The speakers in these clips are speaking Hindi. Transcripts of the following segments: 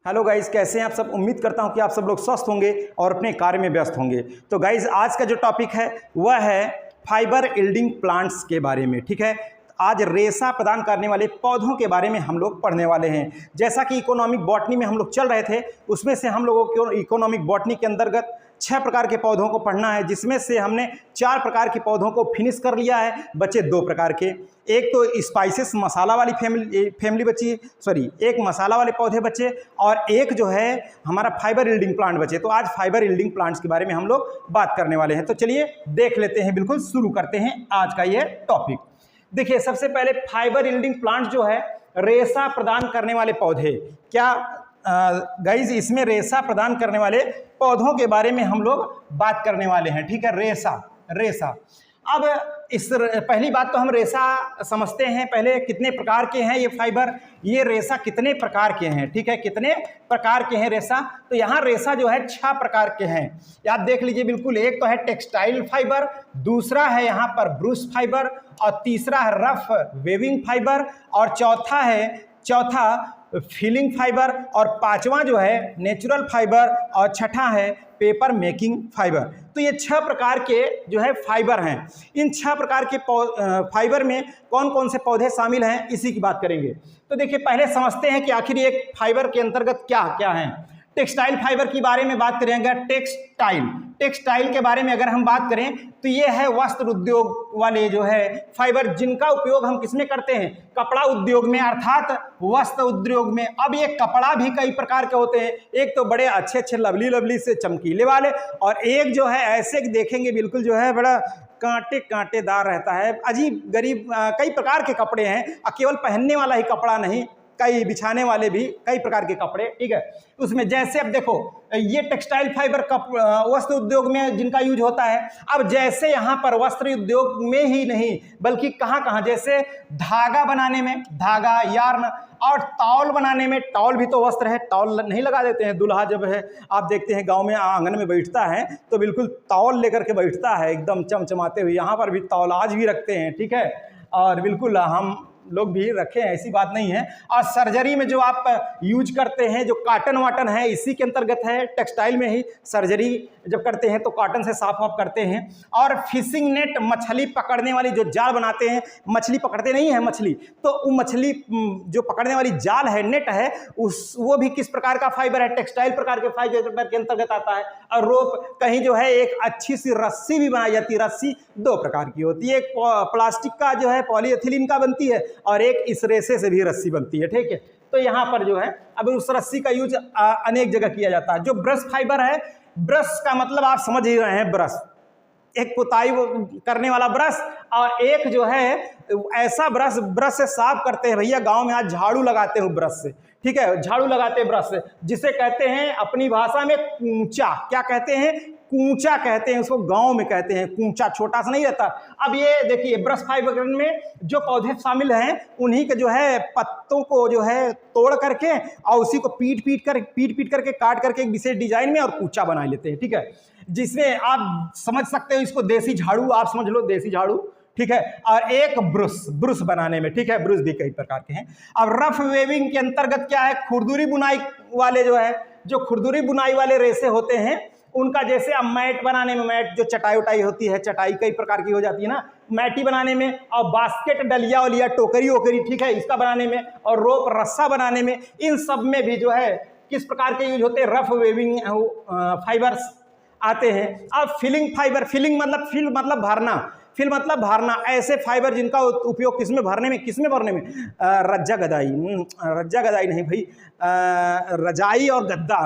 हेलो गाइज, कैसे हैं आप सब। उम्मीद करता हूं कि आप सब लोग स्वस्थ होंगे और अपने कार्य में व्यस्त होंगे। तो गाइज आज का जो टॉपिक है वह है फाइबर यील्डिंग प्लांट्स के बारे में। ठीक है, आज रेशा प्रदान करने वाले पौधों के बारे में हम लोग पढ़ने वाले हैं। जैसा कि इकोनॉमिक बॉटनी में हम लोग चल रहे थे, उसमें से हम लोगों को इकोनॉमिक बॉटनी के अंतर्गत 6 प्रकार के पौधों को पढ़ना है, जिसमें से हमने 4 प्रकार के पौधों को फिनिश कर लिया है। बचे 2 प्रकार के, एक तो स्पाइसेस मसाला वाली फैमिली बची, एक मसाला वाले पौधे बचे और एक जो है हमारा फाइबर यील्डिंग प्लांट बचे। तो आज फाइबर यील्डिंग प्लांट्स के बारे में हम लोग बात करने वाले हैं। तो चलिए देख लेते हैं, बिल्कुल शुरू करते हैं आज का ये टॉपिक। देखिए, सबसे पहले फाइबर यील्डिंग प्लांट जो है रेशा प्रदान करने वाले पौधे। क्या गाइज, इसमें रेशा प्रदान करने वाले पौधों के बारे में हम लोग बात करने वाले हैं। ठीक है, रेशा। अब इस पहली बात तो हम रेशा समझते हैं पहले, कितने प्रकार के हैं ये फाइबर, ये रेशा कितने प्रकार के हैं। ठीक है, कितने प्रकार के हैं रेशा। तो यहाँ रेशा जो है 6 प्रकार के हैं, आप देख लीजिए बिल्कुल। एक तो है टेक्सटाइल फाइबर, दूसरा है यहाँ पर ब्रूस फाइबर, और तीसरा है रफ वेविंग फाइबर, और चौथा फिलिंग फाइबर, और 5वां जो है नेचुरल फाइबर, और छठा है पेपर मेकिंग फाइबर। तो ये 6 प्रकार के जो है फाइबर हैं। इन 6 प्रकार के फाइबर में कौन कौन से पौधे शामिल हैं, इसी की बात करेंगे। तो देखिए, पहले समझते हैं कि आखिर एक फाइबर के अंतर्गत क्या क्या है। टेक्सटाइल फाइबर के बारे में बात करेंगे। टेक्सटाइल के बारे में अगर हम बात करें तो ये है वस्त्र उद्योग वाले जो है फाइबर, जिनका उपयोग हम किसमें करते हैं, कपड़ा उद्योग में, अर्थात वस्त्र उद्योग में। अब ये कपड़ा भी कई प्रकार के होते हैं, एक तो बड़े अच्छे अच्छे लवली से चमकीले वाले, और एक जो है ऐसे देखेंगे बिल्कुल जो है बड़ा कांटेदार रहता है, अजीब गरीब। कई प्रकार के कपड़े हैं, केवल पहनने वाला ही कपड़ा नहीं, कई बिछाने वाले भी कई प्रकार के कपड़े। ठीक है, उसमें जैसे अब देखो, ये टेक्सटाइल फाइबर वस्त्र उद्योग में जिनका यूज होता है। अब जैसे यहाँ पर वस्त्र उद्योग में ही नहीं बल्कि कहाँ जैसे धागा बनाने में, धागा यार्न, और तौल बनाने में। तौल भी तो वस्त्र है, तौल नहीं लगा देते हैं दूल्हा जब है, आप देखते हैं गांव में आंगन में बैठता है तो बिल्कुल तौल लेकर के बैठता है एकदम चमचमाते हुए। यहाँ पर भी तौल आज भी रखते हैं। ठीक है, और बिल्कुल हम लोग भी रखें, ऐसी बात नहीं है। और सर्जरी में जो आप यूज करते हैं, जो कॉटन वाटन है, इसी के अंतर्गत है। टेक्सटाइल में ही सर्जरी जब करते हैं तो कॉटन से साफ करते हैं। और फिशिंग नेट, मछली पकड़ने वाली जो जाल बनाते हैं, मछली पकड़ते नहीं है मछली, तो वो मछली जो पकड़ने वाली जाल है, नेट है, वो भी किस प्रकार का फाइबर है, टेक्सटाइल प्रकार के फाइबर के अंतर्गत आता है। और रोप, कहीं जो है एक अच्छी सी रस्सी भी बनाई जाती है। रस्सी 2 प्रकार की होती है, एक प्लास्टिक का जो है पॉलीएथिलीन का बनती है, और एक इस रेशे से भी रस्सी बनती है। ठीक है, तो यहाँ पर जो है अब उस रस्सी का यूज अनेक जगह किया जाता है। जो ब्रश फाइबर है, ब्रश का मतलब आप समझ ही रहे हैं, ब्रश एक पुताई करने वाला ब्रश, और एक जो है ऐसा ब्रश से साफ करते हैं। भैया गांव में आज झाड़ू लगाते हैं ब्रश से। ठीक है, झाड़ू लगाते हैं ब्रश से, जिसे कहते हैं अपनी भाषा में कूचा। क्या कहते हैं, कूचा कहते हैं उसको, गांव में कहते हैं कूचा, छोटा सा नहीं रहता। अब ये देखिए, ब्रश फाइबर में जो पौधे शामिल हैं, उन्हीं के जो है पत्तों को जो है तोड़ करके और उसी को पीट करके काट करके एक विशेष डिजाइन में और कूचा बना लेते हैं। ठीक है, जिसमें आप समझ सकते हो इसको देसी झाड़ू, आप समझ लो देसी झाड़ू। ठीक है, और एक ब्रुश बनाने में। ठीक है, ब्रुश भी कई प्रकार के हैं। अब रफ वेविंग के अंतर्गत क्या है, खुरदुरी बुनाई वाले जो खुरदुरी बुनाई वाले रेशे होते हैं, उनका जैसे अब मैट बनाने में, मैट जो चटाई उटाई होती है, चटाई कई प्रकार की हो जाती है ना, मैटी बनाने में, और बास्केट, डलिया वलिया, टोकरी वोकरी, ठीक है, इसका बनाने में, और रोप रस्सा बनाने में, इन सब में भी जो है किस प्रकार के यूज होते हैं, रफ वेविंग फाइबर्स आते हैं। अब फिलिंग फाइबर, फिल मतलब भरना, ऐसे फाइबर जिनका उपयोग किसमें भरने में, रज्जा गदाई नहीं भाई, रजाई और गद्दा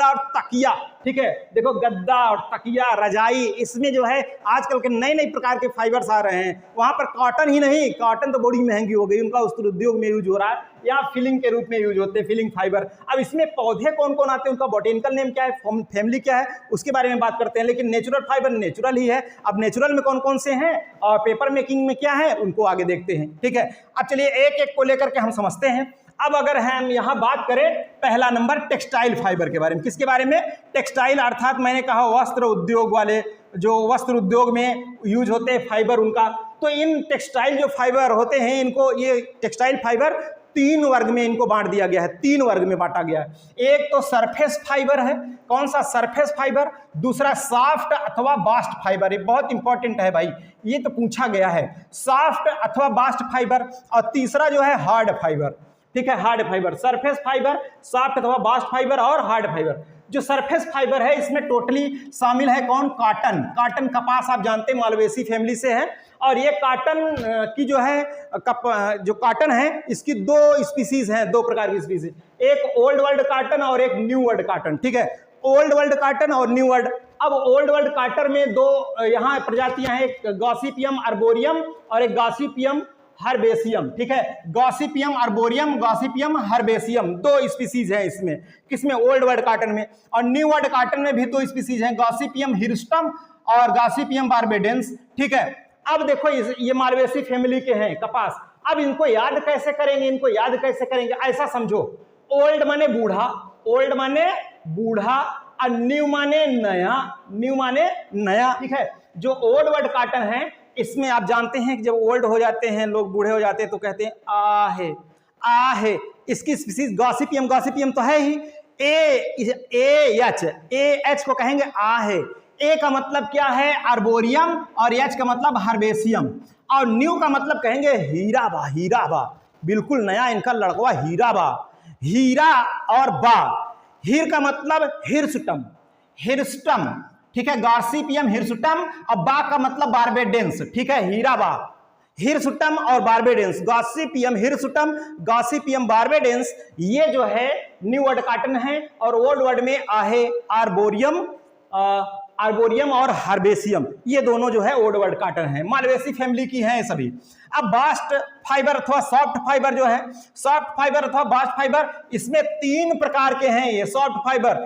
और तकिया। ठीक है, देखो गद्दा और तकिया, रजाई, इसमें जो है आजकल के नए प्रकार के फाइबर्स आ रहे हैं। वहाँ पर कॉटन ही नहीं, कॉटन तो बड़ी महंगी हो गई, उनका वस्त्र उद्योग में यूज हो रहा है, या फिलिंग के रूप में यूज होते हैं, फिलिंग फाइबर। अब इसमें पौधे कौन कौन आते हैं, उनका बॉटेनिकल नेम क्या है, फैमिली क्या है, उसके बारे में बात करते हैं। लेकिन नेचुरल फाइबर नेचुरल ही है। अब नेचुरल में कौन कौन से हैं और पेपर मेकिंग में क्या है, उनको आगे देखते हैं। ठीक है, अब चलिए एक एक को लेकर के हम समझते हैं। अब अगर हम यहाँ बात करें, पहला नंबर टेक्सटाइल फाइबर के बारे में। किसके बारे में, टेक्सटाइल, अर्थात मैंने कहा वस्त्र उद्योग वाले, जो वस्त्र उद्योग में यूज होते हैं फाइबर उनका। तो इन टेक्सटाइल जो फाइबर होते हैं, इनको, ये टेक्सटाइल फाइबर 3 वर्ग में इनको बांट दिया गया है, 3 वर्ग में बांटा गया है। एक तो सरफेस फाइबर है, कौन सा सरफेस फाइबर, दूसरा सॉफ्ट अथवा बास्ट फाइबर, ये बहुत इंपॉर्टेंट है भाई, ये तो पूछा गया है, सॉफ्ट अथवा बास्ट फाइबर, और तीसरा जो है हार्ड फाइबर, ठीक है, hard fibre, surface fibre, soft अथवा बास्ट फाइबर और हार्ड फाइबर। जो सरफेस फाइबर है इसमें टोटली शामिल है कौन, काटन, काटन कपास आप जानते हैं मालवेसी फैमिली से है, और ये काटन की जो है जो काटन है इसकी 2 स्पीसीज हैं, 2 प्रकार की स्पीसीज, एक ओल्ड वर्ल्ड काटन और एक न्यू वर्ल्ड काटन, ठीक है, ओल्ड वर्ल्ड काटन और न्यू वर्ल्ड। अब ओल्ड वर्ल्ड काटन में 2 यहाँ प्रजातियां हैं, एक गॉसिपियम अर्बोरियम और एक गॉसिपियम हर्बेसियम, ठीक है, गॉसिपियम अर्बोरियम, गॉसिपियम हर्बेसियम, 2 स्पीसीज हैं इसमें, किसमें, ओल्ड वर्ल्ड काटन में। और न्यू वर्ल्ड काटन में भी 2 स्पीसीज हैं, गॉसिपियम हिर्स्टम और गॉसिपियम बारबेडेंस, ठीक है। अब देखो ये मालवेसी फैमिली के हैं कपास, अब इनको याद कैसे करेंगे, इनको याद कैसे करेंगे, ऐसा समझो, ओल्ड माने बूढ़ा, ओल्ड माने बूढ़ा, और न्यू माने नया, न्यू माने नया, ठीक है। जो ओल्ड वर्ल्ड काटन है इसमें आप जानते हैं कि जब ओल्ड हो जाते हैं लोग, बूढ़े हो जाते हैं, तो कहते हैं आहे, आहे, इसकी स्पीसीज गॉसिपियम, गॉसिपियम तो है ही, ए एच को कहेंगे आहे, ए का मतलब क्या है, अर्बोरियम, और एच का मतलब हार्बेसियम, और न्यू का मतलब कहेंगे हीराबा, हीराबा, बिल्कुल नया इनका लड़कवा हीराबा, हीरा और बा, हीर का मतलब हिर्सुटम, हिर्स्टम, ठीक है, गॉसिपियम हिर्सुटम, और बा का मतलब बारबेडेंस, ठीक है, हीराबा, हिर्सुटम और barbadense, Gossypium hirsutum, Gossypium barbadense, ये जो है न्यू वर्ल्ड काटन है, और ओल्ड वर्ल्ड में आहे, आर्बोरियम, आर्बोरियम और हार्बेसियम, ये दोनों जो है ओल्ड वर्ल्ड काटन है, मालवेसी फैमिली की हैं सभी। अब बास्ट फाइबर अथवा सॉफ्ट फाइबर जो है, सॉफ्ट फाइबर अथवा बास्ट फाइबर, इसमें 3 प्रकार के हैं ये सॉफ्ट फाइबर,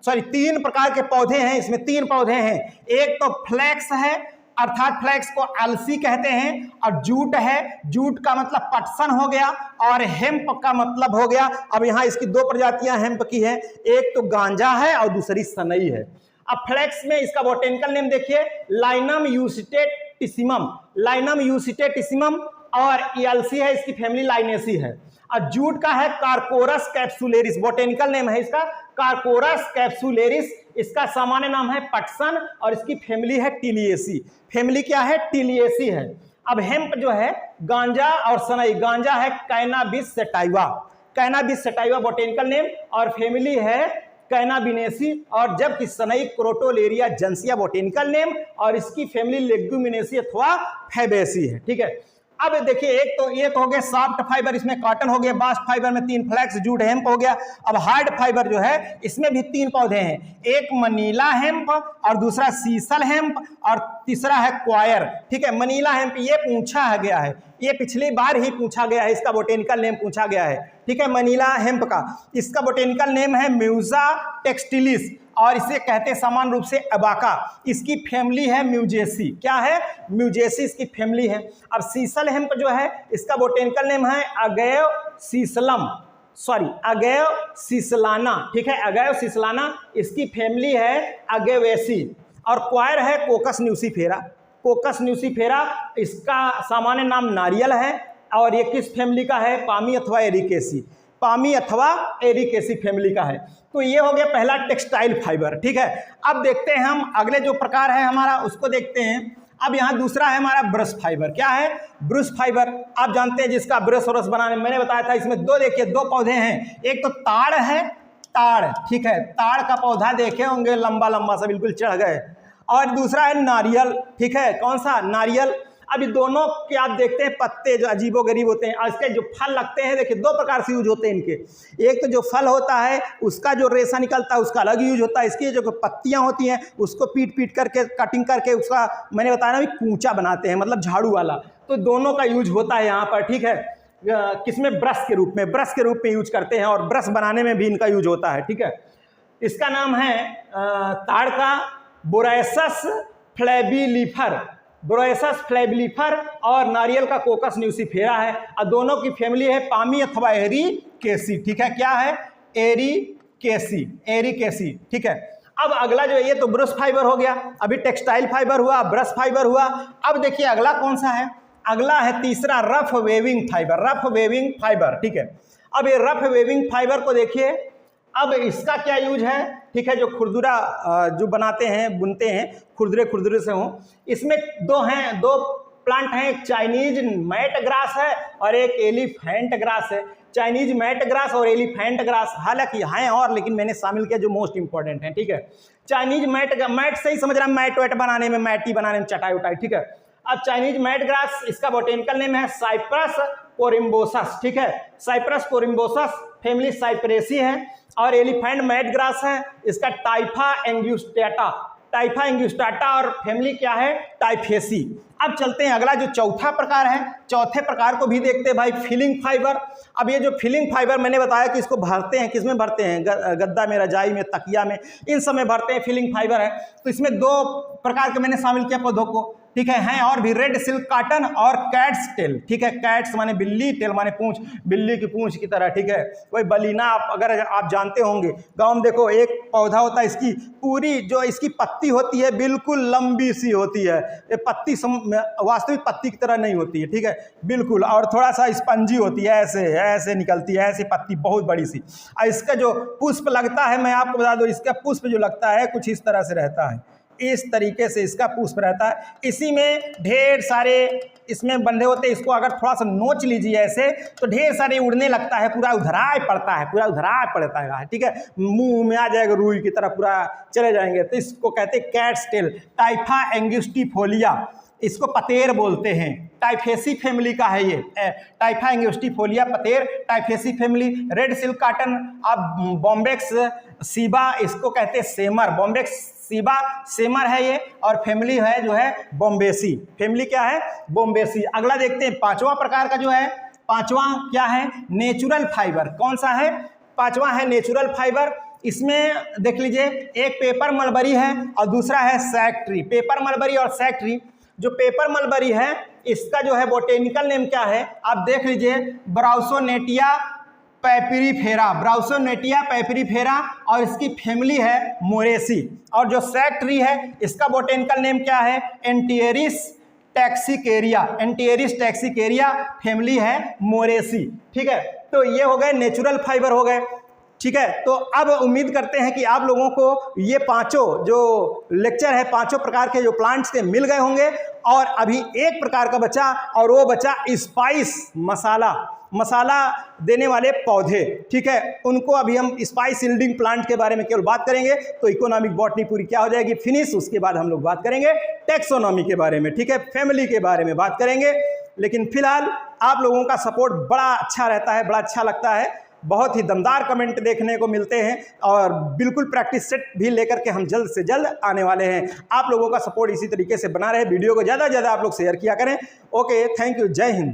सॉरी 3 प्रकार के पौधे हैं, इसमें 3 पौधे हैं, एक तो फ्लैक्स है, अर्थात फ्लैक्स को अलसी कहते हैं, और जूट है, जूट का मतलब पटसन हो गया, और हेम्प का मतलब हो गया, अब यहाँ इसकी 2 प्रजातियां हेम्प की है, एक तो गांजा है और दूसरी सनई है। अब फ्लैक्स में इसका बोटेनिकल नेम देखिए, लाइनम यूसिटेटिसिमम, लाइनम यूसिटेटिसिमम, और ये अलसी है, इसकी फैमिली लाइनेसी है। और जूट का है कार्कोरस कैप्सुलेरिस, बोटेनिकल नेम है इसका कार्कोरस कैप्सुलेरिस, इसका सामान्य नाम है पटसन, और इसकी फैमिली है टिलिएसी, फैमिली क्या है, टिलिएसी है। अब हेम्प जो है गांजा और सनई, गांजा है cannabis sativa, cannabis sativa botanical name, और फैमिली है कैनाबिनेसी, और जबकि सनई क्रोटोलेरिया जेंसिया बोटेनिकल नेम, और इसकी फैमिली लेग्यूमिनेसी अथवा फैबेसी है, ठीक है। अब देखिए एक तो ये तो हो गया सॉफ्ट फाइबर, इसमें कॉटन हो गया, बास्ट फाइबर में 3 फ्लैक्स, जूट, हेम्प हो गया। अब हार्ड फाइबर जो है इसमें भी 3 पौधे हैं, एक मनीला हेम्प, और दूसरा सीसल हेम्प, और तीसरा है क्वायर, ठीक है। मनीला हेम्प ये पूछा गया है, ये पिछली बार ही पूछा गया है, इसका बोटेनिकल नेम पूछा गया है, ठीक है, मनीला हेम्प का, इसका बोटेनिकल नेम है म्यूजा टेक्सटिलिस, और इसे कहते हैं समान रूप से अबाका, इसकी फैमिली है म्यूजेसी, क्या है, म्यूजेसी इसकी फैमिली है। अब सीसल हेम्प जो है इसका बोटेनिकल नेम है अगैव सीसलम, सॉरी अगैव सीसलाना, ठीक है, अगैव सीसलाना, इसकी फैमिली है अगेवेसी। और क्वायर है कोकस न्यूसीफेरा, कोकस न्यूसीफेरा, इसका सामान्य नाम नारियल है, और ये किस फैमिली का है, पामी अथवा एरिकेसी, पामी अथवा एरिकेसी फैमिली का है। तो ये हो गया पहला टेक्सटाइल फाइबर, ठीक है। अब देखते हैं हम अगले जो प्रकार है हमारा उसको देखते हैं। अब यहाँ दूसरा है हमारा ब्रश फाइबर, क्या है, ब्रश फाइबर, आप जानते हैं जिसका ब्रश और रस बनाने, मैंने बताया था इसमें 2 देखिए 2 पौधे हैं, एक तो ताड़ है, ताड़, ठीक है, ताड़ का पौधा देखे होंगे लंबा लंबा सा बिल्कुल चढ़ गए, और दूसरा है नारियल, ठीक है, कौन सा, नारियल। अब ये दोनों के आप देखते हैं पत्ते जो अजीबोगरीब होते हैं, और इसके जो फल लगते हैं देखिए 2 प्रकार से यूज होते हैं इनके, एक तो जो फल होता है उसका जो रेशा निकलता है उसका अलग यूज होता है, इसकी जो पत्तियां होती हैं उसको पीट पीट करके कटिंग करके उसका मैंने बताया ना भी कूचा बनाते हैं, मतलब झाड़ू वाला, तो दोनों का यूज होता है यहाँ पर, ठीक है। किसमें, ब्रश के रूप में, ब्रश के रूप में यूज करते हैं, और ब्रश बनाने में भी इनका यूज होता है, ठीक है। इसका नाम है ताड़ का बोराएसस फ्लैबिलिफर, बोराएसस फ्लैबिलिफर, और नारियल का कोकस न्यूसीफेरा है, और दोनों की फैमिली है पामी अथवा एरिकेसी, ठीक है, क्या है, एरिकेसी, एरिकेसी, ठीक है। अब अगला जो ये तो ब्रश फाइबर हो गया, अभी टेक्सटाइल फाइबर हुआ, ब्रश फाइबर हुआ। अब देखिए अगला कौन सा है, अगला है तीसरा rough weaving fibre, rough weaving fibre, ठीक है। अब ये रफ वेविंग फाइबर को देखिए, अब इसका क्या यूज है, ठीक है, जो खुरदुरा जो बनाते हैं, बुनते हैं, खुरदुरे खुरदुरे से हों। इसमें दो प्लांट हैं, एक चाइनीज मैट ग्रास है और एक एलिफेंट ग्रास है। चाइनीज मैट ग्रास और एलिफेंट ग्रास, हालांकि हैं और, लेकिन मैंने शामिल किया जो मोस्ट इंपॉर्टेंट है, ठीक है। चाइनीज मैट से ही समझ रहा है, मैट वैट बनाने में, मैटी बनाने में, चटाई उटाई, ठीक है। अब चाइनीज मैट ग्रास, इसका बोटेनिकल नेम है साइप्रस कोरिम्बोसस, ठीक है, साइप्रस कोरिम्बोसस, फैमिली साइप्रेसी है। और एलिफेंट मैट ग्रास है, इसका टाइफा एंग्यूस्टाटा, टाइफा एंग्यूस्टाटा, और फैमिली क्या है, टाइफेसी। अब चलते हैं अगला जो चौथा प्रकार है, चौथे प्रकार को भी देखते हैं भाई, फिलिंग फाइबर। अब ये जो फिलिंग फाइबर मैंने बताया कि इसको भरते हैं, किसमें भरते हैं, गद्दा में, रजाई में, तकिया में, इन सब में भरते हैं, फिलिंग फाइबर है। तो इसमें दो प्रकार के मैंने शामिल किया पौधों को, ठीक है, हैं और भी, रेड सिल्क कॉटन और कैट्स टेल, ठीक है, कैट्स माने बिल्ली, टेल माने पूंछ, बिल्ली की पूंछ की तरह, ठीक है। वही बलीना, अगर आप जानते होंगे, गांव में देखो एक पौधा होता है, इसकी पूरी जो इसकी पत्ती होती है बिल्कुल लंबी सी होती है, ये पत्ती वास्तविक पत्ती की तरह नहीं होती है, ठीक है, बिल्कुल, और थोड़ा सा स्पंजी होती है, ऐसे ऐसे निकलती है, ऐसी पत्ती बहुत बड़ी सी। और इसका जो पुष्प लगता है, मैं आपको बता दूं, इसका पुष्प जो लगता है कुछ इस तरह से रहता है, इस तरीके से इसका पुष्प रहता है। इसी में ढेर सारे इसमें बंधे होते हैं, इसको अगर थोड़ा सा नोच लीजिए ऐसे तो ढेर सारे उड़ने लगता है, पूरा उधराए पड़ता है, पूरा उधराए पड़ता है, ठीक है, मुंह में आ जाएगा, रुई की तरह पूरा चले जाएंगे। तो इसको कहते हैं कैट्स टेल, टाइफा एंग्यूस्टिफोलिया, इसको पतेर बोलते हैं, टाइफेसी फैमिली का है ये, टाइफा एंग्यूस्टिफोलिया पतेर, टाइफेसी फैमिली। रेड सिल्क कॉटन, अब बॉम्बेक्स सीबा, इसको कहते हैं सेमर, बॉम्बेक्स सीबा सेमर है ये, और फैमिली है जो है बॉम्बेसी, फैमिली क्या है, बॉम्बेसी। अगला देखते हैं पांचवा प्रकार का जो है, पांचवा क्या है, नेचुरल फाइबर। कौन सा है, पांचवा है नेचुरल फाइबर। इसमें देख लीजिए, एक पेपर मलबरी है और दूसरा है सैक ट्री। पेपर मलबरी और सैक ट्री, जो पेपर मलबरी है इसका जो है बोटेनिकल नेम क्या है, आप देख लीजिए, ब्राउसोनेटिया पैपिरीफेरा, ब्राउसोनेटिया पैपिरीफेरा, और इसकी फैमिली है मोरेसी। और जो सैक ट्री है इसका बोटेनिकल नेम क्या है, एंटियरिस टैक्सिकेरिया, एंटियरिस टैक्सिकेरिया, फैमिली है मोरेसी, ठीक है। तो ये हो गए नेचुरल फाइबर हो गए, ठीक है। तो अब उम्मीद करते हैं कि आप लोगों को ये पांचों जो लेक्चर है, पांचों प्रकार के जो प्लांट्स के मिल गए होंगे, और अभी एक प्रकार का बचा, और वो बचा स्पाइस, मसाला, मसाला देने वाले पौधे, ठीक है। उनको अभी हम स्पाइस यील्डिंग प्लांट के बारे में केवल बात करेंगे। तो इकोनॉमिक बॉटनी पूरी क्या हो जाएगी, फिनिश। उसके बाद हम लोग बात करेंगे टेक्सोनॉमी के बारे में, ठीक है, फैमिली के बारे में बात करेंगे। लेकिन फिलहाल आप लोगों का सपोर्ट बड़ा अच्छा रहता है, बड़ा अच्छा लगता है, बहुत ही दमदार कमेंट देखने को मिलते हैं, और बिल्कुल प्रैक्टिस सेट भी लेकर के हम जल्द से जल्द आने वाले हैं। आप लोगों का सपोर्ट इसी तरीके से बना रहे, वीडियो को ज़्यादा से ज़्यादा आप लोग शेयर किया करें। ओके, थैंक यू, जय हिंद।